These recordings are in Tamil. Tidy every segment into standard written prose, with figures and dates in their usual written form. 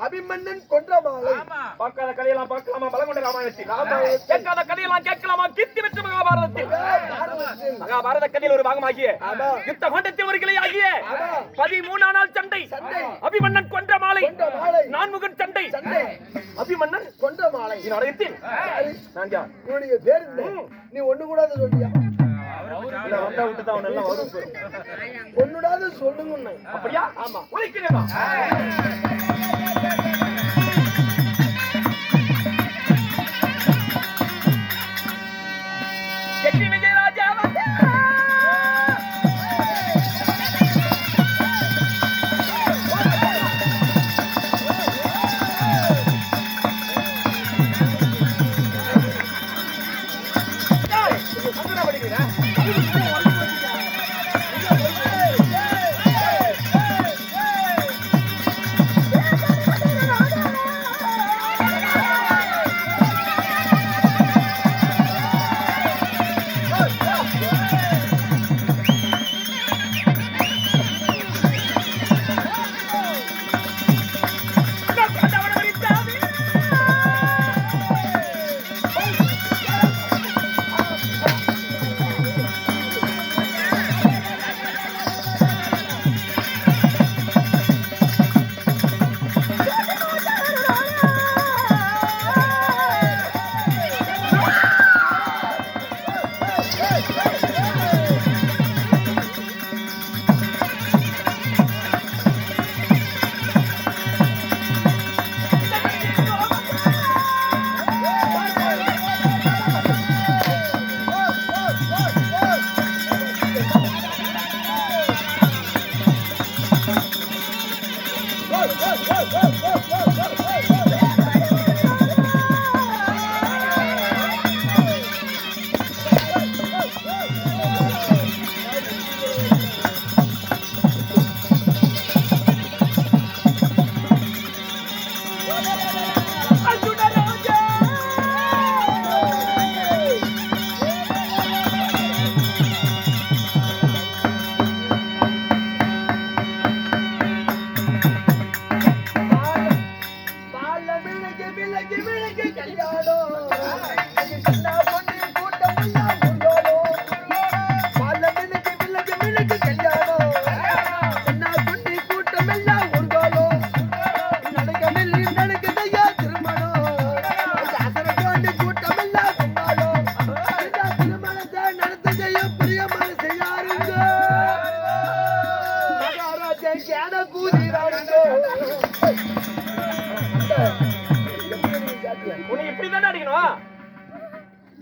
அபிமன்னன் கொன்ற மாலை. பார்க்காத கதையெல்லாம் பார்க்கலாமா பலகொண்ட ராமாயணத்தில்? கேட்காத கதையெல்லாம் கேட்கலாமா கீர்த்தி பெற்ற மகாபாரதத்தில்? மகாபாரத கதையில் ஒரு பாகமாகிய யுத்த காண்டத்தில் ஒரு கிளையாகிய 13ஆம் நாள் சண்டை. அபிமன்னன் கொன்ற மாலை. நான்முகன் சண்டை. அபிமன்னன் கொன்ற மாலை. நாடகத்தில் நான் யார்? உன்னுடைய பேர் நீ ஒண்ணு கூடாது சொல்லியா? ஒண்ணுடாது சொல்லுங்க. அப்படியா? ஆமா. உழைக்கிறேன்.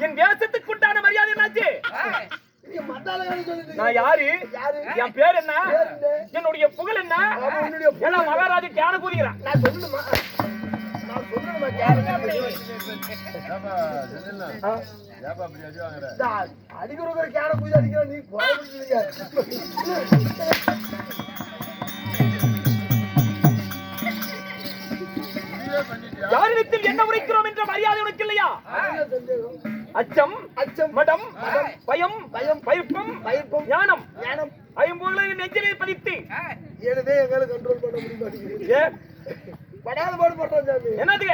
என் தேசத்துக்கு உண்டான மரியாதை என்னாச்சு? நான் யாரு? என் பேர் என்ன? என்னுடைய புகழ் என்ன? எல்லாம் மகாராஜா தியான கூறுகிறான். நான் சொல்லணுமா? அடிக்கிற கேன பூஜை அடிக்கிற நீ யாரிடத்தில் என்ன உரைக்கிறோம் என்ற மரியாதை உனக்கு இல்லையா? அச்சம், மடம், பயம், பயிர்ப்பம், ஞானம், ஐம்பொருளை நெஞ்சிலே பதித்து எனவே எங்களை கண்ட்ரோல் பண்ண முடியல. படாத பாடு பண்றோம் சாமி. என்னது?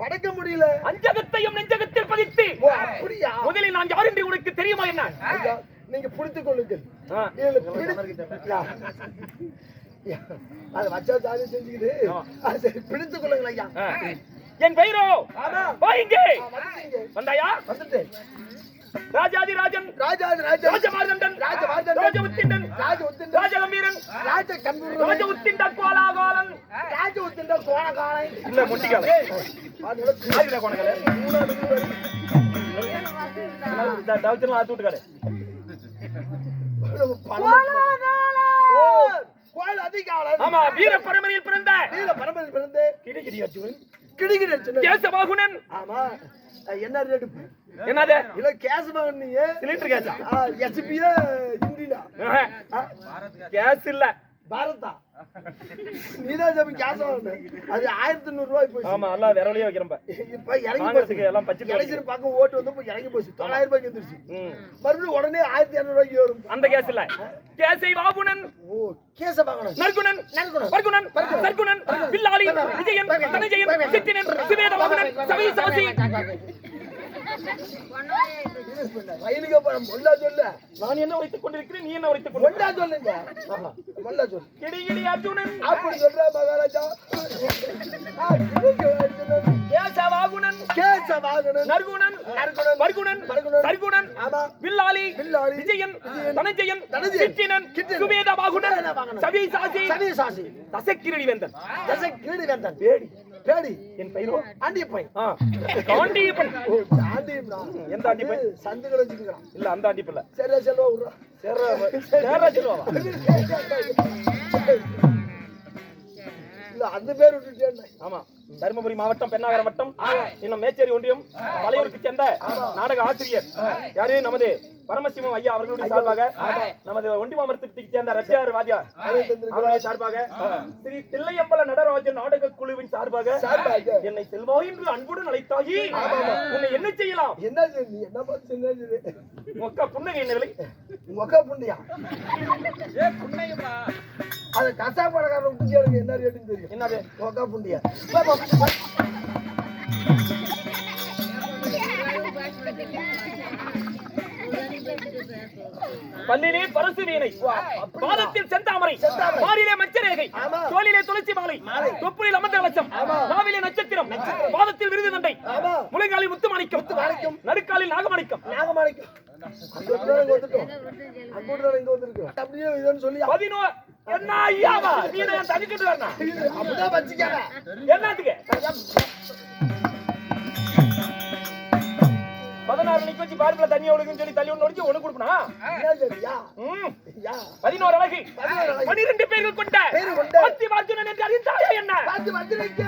படைக்க முடியல. அஞ்சகத்தையும் நெஞ்சகத்தில் பதித்து. அப்படியா? முதலில் நான் யார் என்று உனக்கு தெரியுமா? என்ன நீங்க பிடித்துக் கொள்ளுங்கள். அதை வச்சா சாமி செஞ்சுக்கிட்டு சரி பிடித்துக் கொள்ளுங்கள் ஐயா. என் பெயரோ வாங்க. வந்தாயா? வந்துட்டேன். ராஜாதி ராஜன், ராஜமார்தண்டன், ராஜவுத்திண்டன், ராஜகம்பீரன், ராஜவுத்திண்ட கோலாகோலன், ராஜவுத்திண்ட கோலகாலன் இல்ல முட்டிகால ஆதிரா கோணகல தவச்சலாம் ஆத்து விட்டுக்காரு. ஆமா, வீர பரம்பரையில் பிறந்த கிடிகிடி கேசவாகுனன். ஆமா, என்ன ரேட்? என்னது? இல்ல கேஸ் வாங்க நீ சிலிண்டர் கேஸ். எஸ்பியே ஹிந்தினா கேஸ் இல்ல, பாரதா நீதான் சாமி கேஸ் வாங்கணும். அது 1100 ரூபாய் போச்சு. ஆமா எல்லாம் விரலையே வைக்கிறப்ப இப்ப இறங்கி போச்சு. வாங்குறதுக்கு எல்லாம் பச்சை எலெக்ஷன் பார்க்க ஓட்டு வந்து இப்ப இறங்கி போச்சு. 900 ரூபாய்க்கு வந்துருச்சு. மறுபடியும் உடனே 1200 ரூபாய்க்கு வரும். அந்த கேஸ் இல்ல கேசை வாகுணன் ஓ கேஸ வாங்கணும். நற்குணன் வர்குணன் சர்க்குணன் பில்லாளி விஜயன் தனஜயன் சித்தினன் சுவேத வாகுணன் சவி சாசி வயலுக்கு போறோம். மொல்லா சொல்ல. நான் என்ன உரைத்துக் கொண்டிருக்கிறேன் நீ என்ன உரைத்துக் கொண்டு மொல்லா சொல்லுங்க. மொல்லா சொல்லு. கிடி கிடி அர்ஜுனன் அப்படி சொல்ற மகாராஜா. கேச வாகுணன் கேஸ வாங்கணும். நற்குணன் வர்குணன் சர்க்குணன் ஆமா. பில்லாளி விஜயன் தனஜயன் சித்தினன் சுவேத வாகுணன் சவி சாசி சவி சாசி. தசக்கிரடி வேந்தன் தசை கீழி வேண்டாம். பேடி பேடி என் பெயரோ ஆண்டியப்பை. காண்டியப்பன் ஆண்டியம்டா. எந்த ஆண்டிப்பன் சந்துகளை வச்சுக்கிறான். இல்ல அந்த ஆண்டிப்பல்ல சரியா செல்வா விடுறா. சேரா செல்வாவா இல்ல அந்த பேர் விட்டுட்டேன். ஆமா தருமபுரி மாவட்டம் பெண்ணாகரம் வட்டம் இன்னும் மேச்சேரி ஒன்றியம் பழையூருக்கு சேர்ந்த நாடக ஆசிரியர் யாரு நமது பரமசிவம் ஐயா அவர்களுடைய சார்பாக நமது ஒண்டிமாமரத்துக்கு சேர்ந்த ரஷ்யார் வாத்தியா அவருடைய சார்பாக ஸ்ரீ தில்லையம்பல நடராஜன் நாடக குழுவின் சார்பாக என்னை செல்வா என்று அன்புடன் அழைத்தாயி உன்னை என்ன செய்யலாம் என்ன நீ என்ன பார்த்து உங்க புன்னகை என்ன விலை மொக்க புண்ணியா அது கசா படக்காரன் விட்டு கேளுங்க என்ன ரேட்டுன்னு தெரியும். என்னது மொக்க புண்டியா பல்லிலே பரசு வீணை பாதத்தில் செந்தாமரை மாரிலே மச்சரேகை தோளிலே துளசி மாலை தொப்புளில் அமர்ந்த லட்சம் நாவிலே நட்சத்திரம் பாதத்தில் விருது தண்டை முழங்காலில் முத்து மாணிக்கம் நடுக்காலில் நாகமாணிக்கம் நாகமாணிக்கம் அப்படியே இதுன்னு சொல்லி 11 என்ன ஐயாவா நீ நான் தனிக்கிட்டு வரணும் அப்படிதான் வச்சுக்காத என்னத்துக்கு 16 நிக்க வச்சு பார்ப்புல தண்ணி ஒழுகுன்னு சொல்லி தள்ளி ஒண்ணு ஒழிச்சு ஒண்ணு கொடுப்பனா 11 அழகு 12 பேர்கள் கொண்ட பத்தி அர்ஜுனன் என்று அறிந்தாயா என்ன பார்த்து வந்துருங்க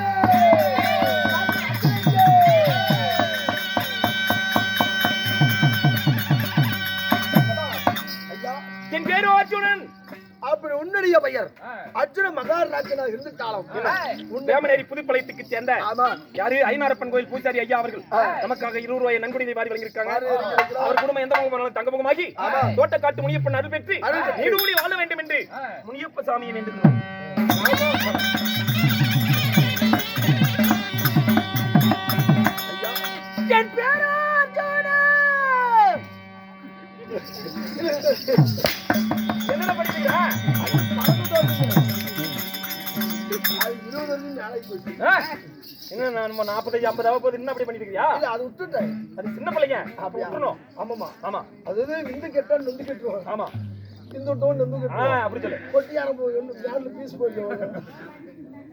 என் பேரு அர்ஜுனன் அப்படி உன்னுடைய பெயர் அர்ஜுன மகாராஜனா இருந்துட்டாலும் வேமனேரி புதுப்பாளையத்துக்கு சேர்ந்த யாரு ஐநாரப்பன் கோயில் பூசாரி ஐயா அவர்கள் நமக்காக 20 ரூபாய் நன்கொடை வாரி வழங்கியிருக்காங்க. அவர் குடும்பம் எந்த முகமானாலும் தங்க முகமாகி தோட்டக்காட்டு முனியப்பன் அருள் பெற்று நீடூழி வாழ வேண்டும் என்று முனியப்ப சாமியை வேண்டுகிறோம். என் பேரு என்னடா படிக்கிறீங்க? என்ன நான் 45 50 ஆகுது என்ன அப்படி பண்ணிட்டு இருக்கியா? அது விட்டுட்டேன். அது சின்ன பிள்ளைங்க அப்ப விட்டுறணும். ஆமாமா ஆமா அது நின்று கெட்டா நின்று கெட்டுவோம். ஆமா இந்த டோன் நின்று கெட்டுவோம். அப்படி சொல்லு. கொட்டியான பேர்ல பீஸ் போடுவோம்.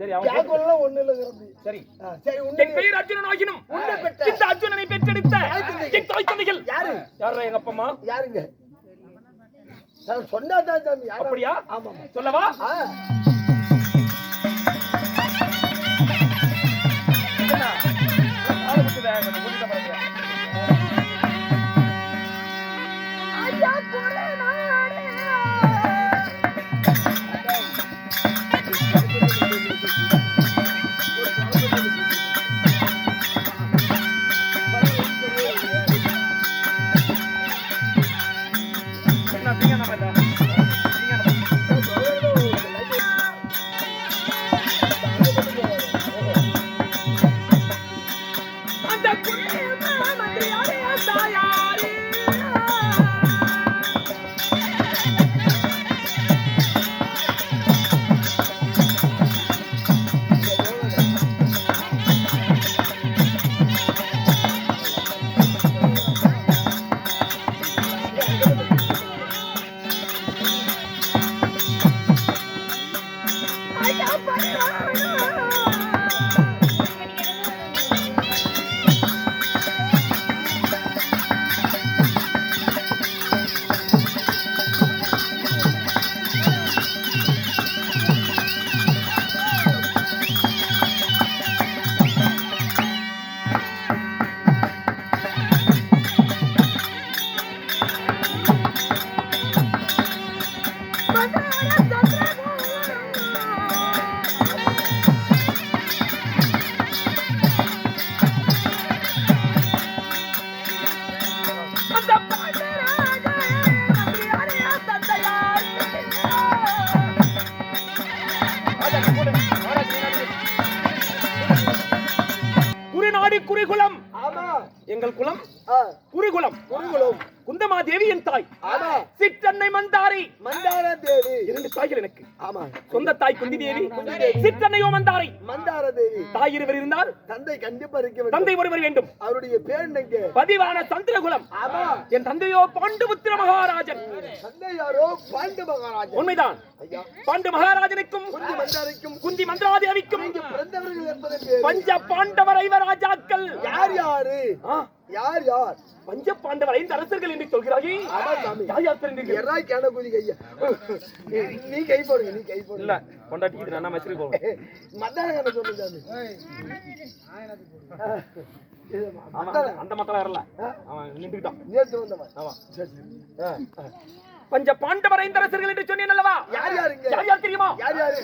சரி அவங்க கேக்கோலாம் ஒண்ணு இல்ல கரம்பி. சரி சரி என் பெயர் அர்ஜுனன் ஆகினும் இந்த அர்ஜுனனை பெற்றெடுத்த என் தாய் தந்தைகள் யாரு எங்க அப்பா அம்மா யாருங்க நான் சொன்னாதான் சாமி அப்படியா ஆமா சொல்லவா குருகுலம். ஆமா. எங்கள் குலம் ஆ, குருகுலம். குருகுலம். குந்தமாதேவி என் தாய். ஆமா. சிற்றன்னை மந்தாரை. மந்தார தேவி. 2 தாய்கள் எனக்கு. ஆமா. சொந்த தாய் குந்தி தேவி, சிற்றன்னையோ மந்தாரை. மந்தார தேவி. தாய் இருவர் இருந்தால் தந்தை கண்டிப்பா இருக்க வேண்டும். தந்தை ஒருவர் வேண்டும். அவருடைய பேர் என்னங்க? பதிவான சந்திரகுலம். ஆமா. என் தந்தையோ பாண்டுபுத்திர மகாராஜன். தந்தை யாரோ? பாண்டு மகாராஜா. உண்மைதான். ஐயா, பாண்டு மகாராஜனுக்கும் குந்தி மந்தாரைக்கும் குந்தி மந்திராதேவிக்கும் பிறந்தவர்கள் என்பது பேரு. பஞ்ச பாண்டவர் ஐவராஜாக்கள். யார் யாரு? ஆ, யார் யார்? பஞ்ச பாண்டவர் 5 அரசர்கள் என்று சொல்கிறாயே. ஆமா சாமி. யார் யார் தெரிந்தீர்கள்? எறாய் கேன குதி கையா. நீ கை போடுங்க, நீ கை போடுங்க. இல்ல கொண்டாட்டி இது நான் மச்சிரி போவேன். மத்தான சொல்லு சாமி. ஆமா, அந்த மத்தல வரல. அவன் நின்னுட்டான். நேத்து வந்தவன். ஆமா. சரி சரி. பஞ்ச பாண்டவர் 5 அரசர்கள் என்று சொன்னேன் அல்லவா? யார் யாருங்க? யார் யார் தெரியுமா? யார் யாரு?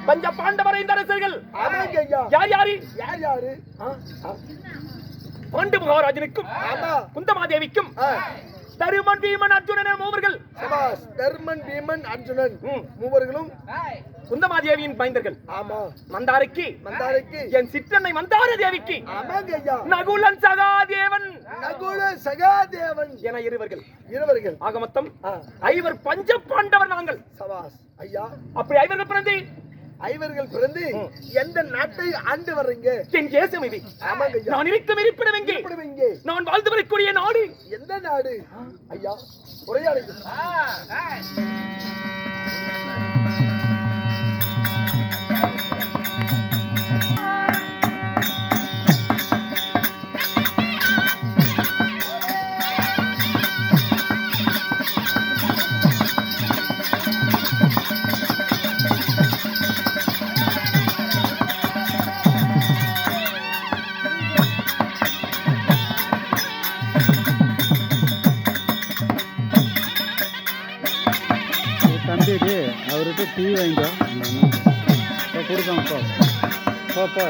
பஞ்ச பாண்டவர் 5 அரசர்கள். ஆமாங்க ஐயா. யார் யாரு? யார் யாரு? பாண்டு மகாராஜனுக்கும் ஆமா. குந்தமாதேவிக்கும் தருமன் பீமன் அர்ஜுனன் என மூவர்கள். சபாஸ். தர்மன் பீமன் அர்ஜுனன் ம். மூவர்களும் குந்தமாதேவியின் மைந்தர்கள். ஆமா. மந்தாரைக்கு மந்தாரைக்கு என் சிற்றன்னை மந்தார தேவிக்கு ஆமாங்க ஐயா. நகுலன் சகாதேவன் நகுல சகாதேவன் என இருவர்கள். இருவர்கள். ஆக மொத்தம் 5 பஞ்ச பாண்டவர் நாங்கள். சபாஸ் ஐயா. அப்படி 5 பிறந்து ஐவர்கள் பிறந்து எந்த நாட்டை ஆண்டு வர்றீங்க? என் தேசம் இது. ஆமாங்க ஐயா. நான் இருக்கும் இருப்பிடம் எங்கே? இருப்பிடம் எங்கே? நான் வாழ்ந்து வரக்கூடிய நாடு எந்த நாடு? ஐயா உரையாடுங்க. டீ வாங்கிக்கோ கொடுக்காங்கப்பா பாப்பா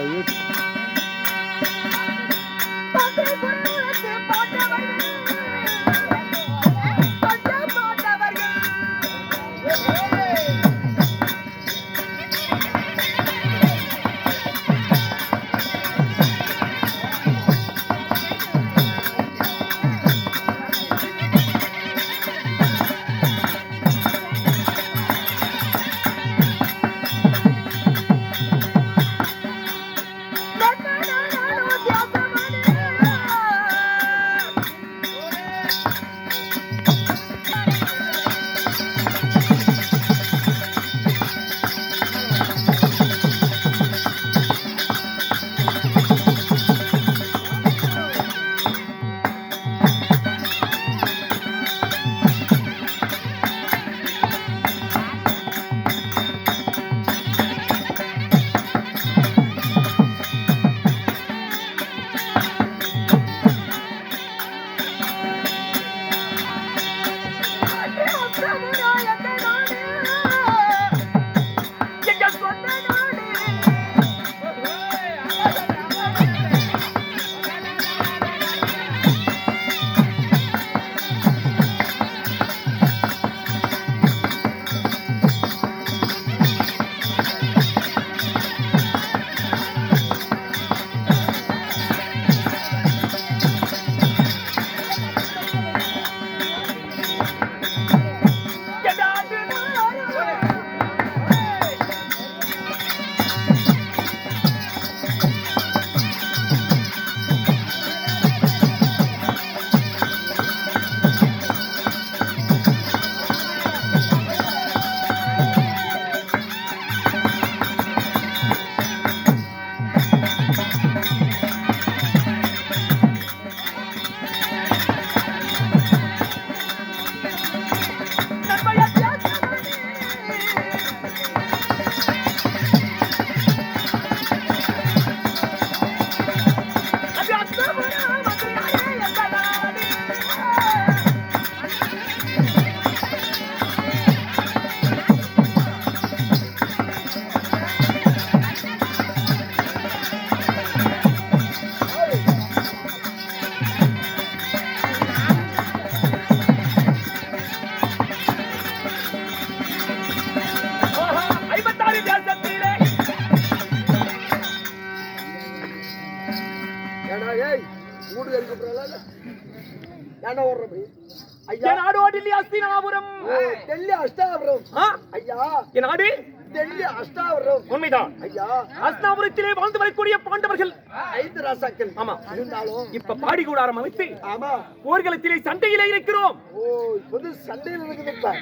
உண்மைதான் ஐயா. அஸ்தாபுரத்திலே வாழ்ந்து வரக்கூடிய பாண்டவர்கள் 5 ராசாக்கள். ஆமா. இருந்தாலும் இப்ப பாடி கூடாரம் அமைத்து ஆமா போர்க்களத்திலே சண்டையிலே இருக்கிறோம். ஓ இப்போது சண்டையில் இருக்குதுப்பா.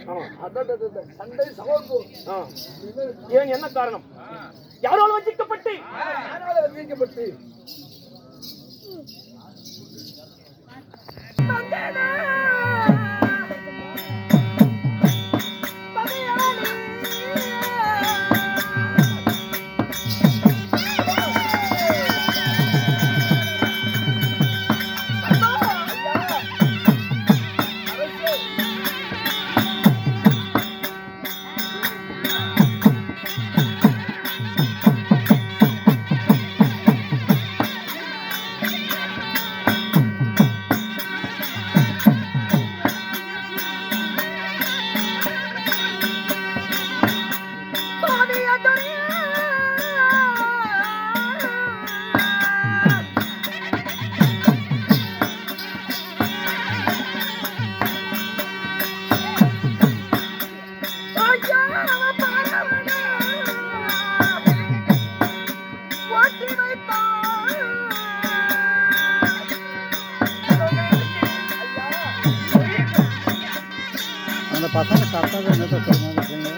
அட சண்டை சவால்போ. ஏன் என்ன காரணம்? யாரால வஞ்சிக்கப்பட்டு அந்த பசங்க கரெக்டாக என்ன சொல்லுங்க.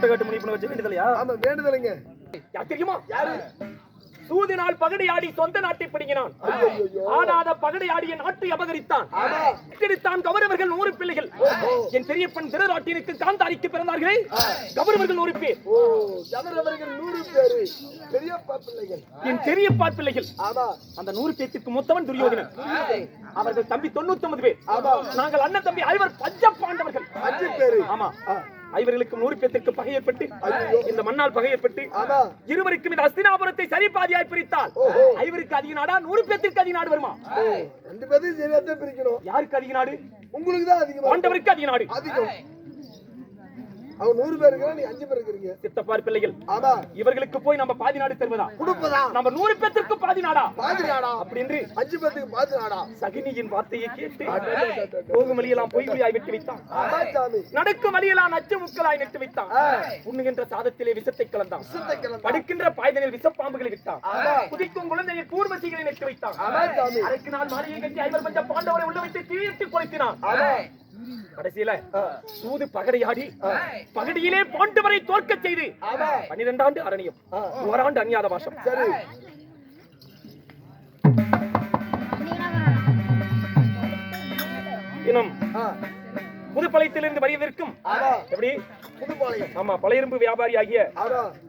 ஓட்ட கட்டு முடிவு வச்சு வேண்டியதில்லையா? ஆமா வேண்டுதலைங்க. யார் தெரியுமா? யாரு? சூதினால் பகடையாடி சொந்த நாட்டை பிடிங்கினான். ஆனாத பகடையாடிய நாட்டை அபகரித்தான். பிடித்தான் கௌரவர்கள் 100 பிள்ளைகள். என் பெரியப்பன் திருராட்டினுக்கு காந்தாரிக்கு பிறந்தார்களே கௌரவர்கள் 100 பேர். கௌரவர்கள் 100 பேர் பெரியப்பா பிள்ளைகள். என் பெரியப்பா பிள்ளைகள். ஆமா. அந்த 100 பேருக்கு மூத்தவன் துரியோதனன். அவர்கள் தம்பி 99 பேர். ஆமா. நாங்கள் அண்ணன் தம்பி ஐவர் பஞ்ச பாண்டவர்கள் 5 பேர். ஆமா. ஐவர்களுக்கு 100 பேருக்கு பகை ஏற்பட்டு இந்த மண்ணால் பகை ஏற்பட்டு இருவருக்கும் இந்த அஸ்தினாபுரத்தை சரிபாதியாய் பிரித்தால் ஐவருக்கு அதிக நாடா 100 பேருக்கு அதிக நாடு வருமா? 2 பேரும் சரியாத்தான் பிரிக்கணும். யாருக்கு அதிக நாடு? உங்களுக்கு தான் அதிகம். பாண்டவருக்கு அதிக நாடு. அதிகம். அவங்க 100 பேர் இருக்கா, நீ 5 பேர் இருக்கீங்க. சித்தப்பார் பிள்ளைகள். ஆமா. இவர்களுக்கு போய் நம்ம பாதி நாடு தருவதா? கொடுப்பதா? நம்ம 100 பேருக்கு பாதி நாடா? பாதி நாடா? அப்படின்று 5 பேருக்கு பாதி நாடா? சகினியின் வார்த்தையை கேட்டு போகும் வழியெல்லாம் பொய் வழியாய் வெட்டி வைத்தான். ஆமா சாமி. நடக்கும் வழியெல்லாம் நச்சு முக்கலாய் நெட்டு வைத்தான். உண்ணுகின்ற சாதத்திலே விஷத்தை கலந்தான். படுக்கின்ற பாய்தனில் விஷப்பாம்புகளை விட்டான். குதிக்கும் குழந்தையில் கூர்மசிகளை நெட்டு வைத்தான். அரைக்கு நாள் மாளிகை கட்டி ஐவர் பஞ்ச பாண்டவரை உள்ள வைத்து தீர்த்து கொளுத்தினான். கடைசியில சூது பகடையாடி பகடியிலே பாண்டவரை தோற்க செய்து 12 ஆண்டு அரணியம், ஓராண்டு அந்நியாத வாசம். சரி. இன்னும் புதுப்பாளையத்திலிருந்து வருவதற்கும் எப்படி புதுப்பாளையம். ஆமா, பழையிரும்பு வியாபாரி ஆகிய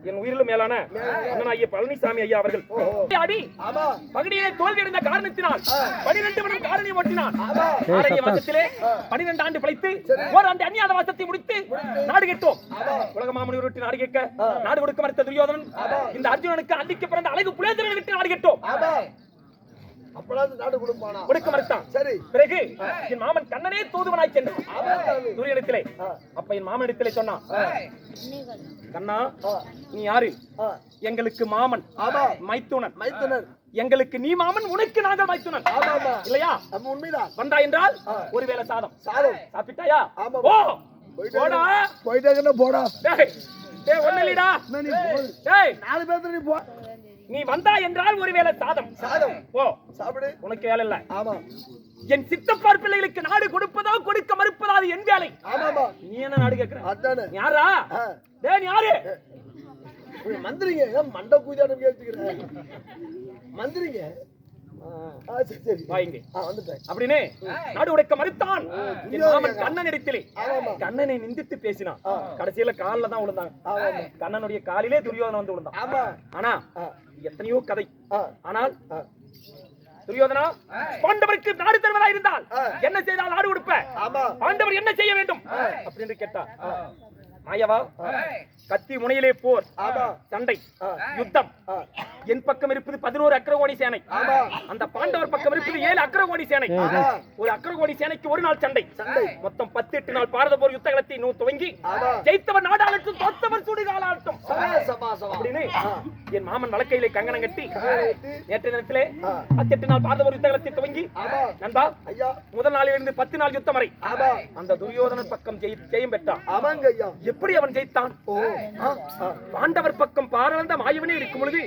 என் உயிரிலும் மேலான அண்ணனாகிய பழனிசாமி ஐயா அவர்கள் பகுதியிலே தோல்வியடைந்த காரணத்தினால் 12 வருடம் காரணி ஓட்டினான். ஆரண்ய வாசத்திலே 12 ஆண்டு பிழைத்து ஓராண்டு அந்நியாத வாசத்தை முடித்து நாடு கேட்டோம். உலக மாமணி உருட்டி நாடு கேட்க நாடு கொடுக்க மறுத்த துரியோதனன் இந்த அர்ஜுனனுக்கு அன்னைக்கு பிறந்த அழகு புலேந்திரனை விட்டு நாடு கேட்டோம். அப்பளாது நாடு கொடுப்பானா? கொடுக்க மறுத்தான். சரி. பிறகு என் மாமன் கண்ணனே தூதுவனாய் சென்றான் துரியனிடத்திலே. அப்ப என் மாமனிடத்திலே சொன்னான், கண்ணா நீ யாரு? எங்களுக்கு மாமன். மைத்துனன். மைத்துனர். எங்களுக்கு நீ மாமன், உனக்கு நாங்கள் மைத்துனன். இல்லையா? உண்மைதான். வந்தா என்றால் ஒருவேளை சாதம். சாதம் சாப்பிட்டாயா? ஓ போடா போயிட்டே போடா. டேய் டேய் ஒண்ணு இல்லடா. டேய் 4 பேர் நீ போ. நீ வந்தா என்றால் ஒருவேளை சாதம். சாதம் போ சாப்பிடு, உனக்கு வேலை இல்ல. ஆமா. என் சித்தப்பார் பிள்ளைகளுக்கு நாடு கொடுப்பதா கொடுக்க மறுப்பதா அது என் வேலை. ஆமாமா. நீ என்ன நாடு கேக்குற? அதானே. யாரா? டேய் நீ யாரு? மந்திரிங்க. மண்ட பூஜான கேக்குறீங்க. மந்திரிங்க. சரி வாங்க. வந்துட்டேன். அப்படினே நாடு உடைக்க மறுத்தான் என் மாமன் கண்ணன் இடத்திலே. கண்ணனை நிந்தித்து பேசினான். கடைசியில கால்ல தான் விழுந்தாங்க. கண்ணனுடைய காலிலே துரியோதனன் வந்து விழுந்தான். ஆனா எத்தனையோ கதை. ஆனால் துரியோதனா பாண்டவருக்கு நாடு தருவதா இருந்தால் என்ன செய்தால் நாடு கொடுப்ப? பாண்டவர் என்ன செய்ய வேண்டும் அப்படின்னு கேட்டா, மாயவா கத்தி முனையிலே போர், சண்டை, யுத்தம். என் பக்கம் இருப்பது 11 அக்ரகோடி சேனை. அந்த பாண்டவர் பக்கம் இருப்பது 7 அக்ரகோடி சேனை. ஒரு அக்ரகோடி சேனைக்கு ஒரு நாள் சண்டை. மொத்தம் 18 நாள் பாரத போர் யுத்த களத்தை துவங்கி ஜெயித்தவர் நாடாளட்டும், தோத்தவர் சுடுகாலாட்டும் அப்படின்னு என் மாமன் வழக்கையிலே கங்கணம் கட்டி நேற்று தினத்திலே 18 நாள் பாரத போர் யுத்த களத்தை துவங்கி நண்பா முதல் நாளிலிருந்து 10 நாள் யுத்தம் வரை அந்த துரியோதனன் பக்கம் ஜெயம் பெற்றான். எப்படி அவன் ஜெயித்தான்? பாண்டவர் பக்கம் பாராளந்த மாயவனே இருக்கும் பொழுது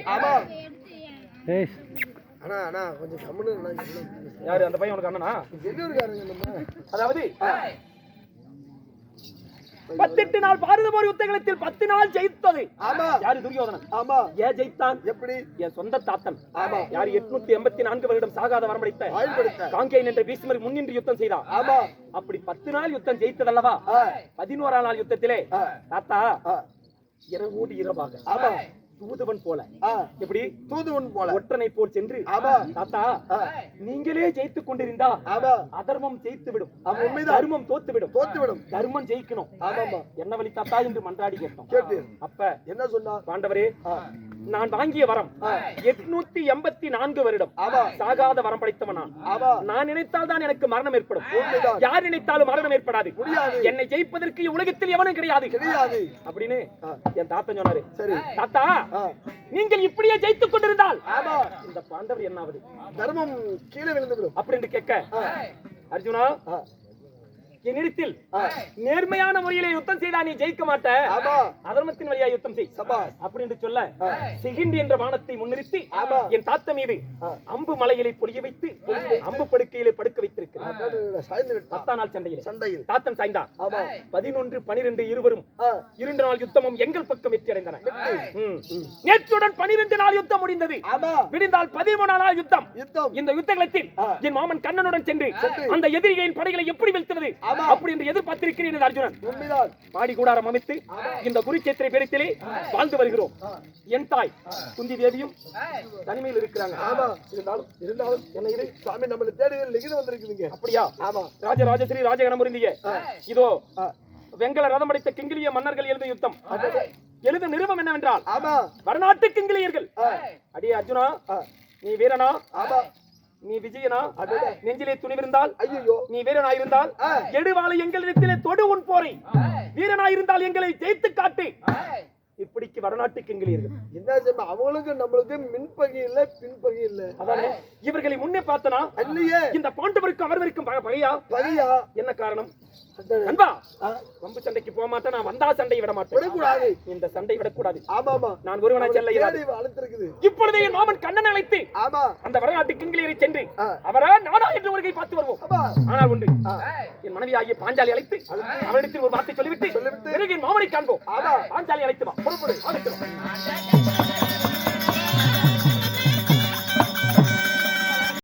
யாரு அந்த பையன் உனக்கு அண்ணனா? அதாவது 18 நாள் பாரத போர் யுத்தகலத்தில் 10 நாள் ஜெயித்தது யாரு? துரியோதனன். ஆமா. ஏன் ஜெயித்தான்? எப்படி? என் சொந்த தாத்தன். ஆமா. யாரு? 884 வருடம் சாகாத வரம்படைத்த காங்கேயன் என்ற பீஷ்மர் முன்னின்று யுத்தம் செய்தார். ஆமா. அப்படி 10 நாள் யுத்தம் ஜெயித்ததல்லவா? 11ஆம் நாள் யுத்தத்திலே தாத்தா இரவோடு இரவாக தூதுவன் போல, எப்படி தூதுவன் போல ஒற்றனை போல் சென்று தாத்தா நீங்களே ஜெயித்துக் கொண்டிருந்தா அதர்மம் ஜெயித்து விடும், தர்மம் தோத்து விடும், தர்மம் ஜெயிக்கணும். என்ன வழி தாத்தா என்று மன்றாடி கேட்டோம். அப்ப என்ன சொன்னா? பாண்டவரே நான் வாங்கிய வரம் 884 வருடம் சாகாத வரம் படைத்தவன் நான் நினைத்தால் தான் எனக்கு மரணம் ஏற்படும். யார் நினைத்தாலும் மரணம் ஏற்படாது. என்னை ஜெயிப்பதற்கு உலகத்தில் எவனும் கிடையாது அப்படின்னு என் தாத்தா சொன்னாரு. சரி தாத்தா நீங்கள் இப்படியே ஜெயித்துக் கொண்டிருந்தால் இந்த பாண்டவர் என்னாவது? தர்மம் கீழே விழுந்து அப்படின்னு கேட்க, அர்ஜுனா என்னிடத்தில் நேர்மையான முறையிலே யுத்தம் செய்தா நீ ஜெயிக்க மாட்ட, ஆமா அதர்மத்தின் வழியா யுத்தம் செய் சபாஸ் அப்படி என்று சொல்ல சிகிண்டி என்ற வானத்தை முன்னிறுத்தி ஆமா. என் தாத்த மீது அம்பு மலையிலே பொழிய வைத்து அம்பு படுக்கையிலே படுக்க வைத்திருக்கிறார். சாய்ந்து விட்டான் 10ஆம் நாள் சண்டையில் சண்டையில் தாத்தன் சாய்ந்தான். ஆமா 11, 12 இருவரும் ஆ, 2 நாள் யுத்தமும் எங்கள் பக்கம் வெற்றி அடைந்தன. நேற்றுடன் 12 நாள் யுத்தம் முடிந்தது. ஆமா விடிந்தால் 13ஆம் நாள் யுத்தம். யுத்தம் இந்த யுத்தங்களத்தில் என் மாமன் கண்ணனுடன் சென்று அந்த எதிரிகளின் படைகளை எப்படி வீழ்த்துவது ஆமா. அப்படி என்று எதிர்பார்த்திருக்கிறேன் அர்ஜுனன். உண்மைதான் மாடி கூடாரம் அமைத்து இந்த குருச்சேத்திர பீடத்திலே வாழ்ந்து வருகிறோம். என் தாய் குந்தி தேவியும் தனிமையில் இருக்கிறாங்க. ஆமா இருந்தாலும் என்ன இது சாமி நம்மள தேடி லிகிதம் வந்திருக்குதுங்க. அப்படியா? ஆமா ராஜராஜஸ்ரீ ராஜகணம் புரிந்திய இதோ வெங்கல ரதம் அடித்த கிங்கிலிய மன்னர்கள் எழுத யுத்தம் எழுதும் நிருபம் என்னவென்றால் ஆமா வடநாட்டு கிங்கிலியர்கள். அடியே அர்ஜுனா, நீ வீரனா? ஆமா நீ விஜயனா? நெஞ்சிலே துணிவிருந்தால் ஐயோ நீ வீரனாயிருந்தால் எடுவாளை எங்களிடத்திலே தொடு உன் போரை, வீரனாயிருந்தால் எங்களை ஜெயித்து காட்டு. இப்படிக்கு வடநாட்டு கிங்கிலியர்கள். என்ன செய்ய அவங்களுக்கு நம்மளுக்கு மின்பகி இல்ல பின்பகி இல்ல. அதானே இவர்களை முன்னே பார்த்தனா இல்லையே இந்த பாண்டவருக்கும் அவர்களுக்கும் பகையா? பகையா என்ன காரணம்? அன்பா, வம்பு சண்டைக்கு போக மாட்டேன், நான் வந்தா சண்டை விட மாட்டேன். விடக்கூடாது, இந்த சண்டை விடக்கூடாது. ஆமாமா நான் ஒருவனா செல்ல இயலாது. அழைத்திருக்குது. இப்பொழுது என் மாமன் கண்ணன் அழைத்து ஆமா அந்த வடநாட்டு கிங்கிலியரை சென்று அவரா நானா என்று வருகை பார்த்து வருவோம். ஆனால் உண்டு என் மனைவி ஆகிய பாஞ்சாலி அழைத்து அவரிடத்தில் ஒரு வார்த்தை சொல்லிவிட்டு பிறகு என் மாமனை காண்போம். பாஞ்சாலி அழைத்து வா, புறப்படு.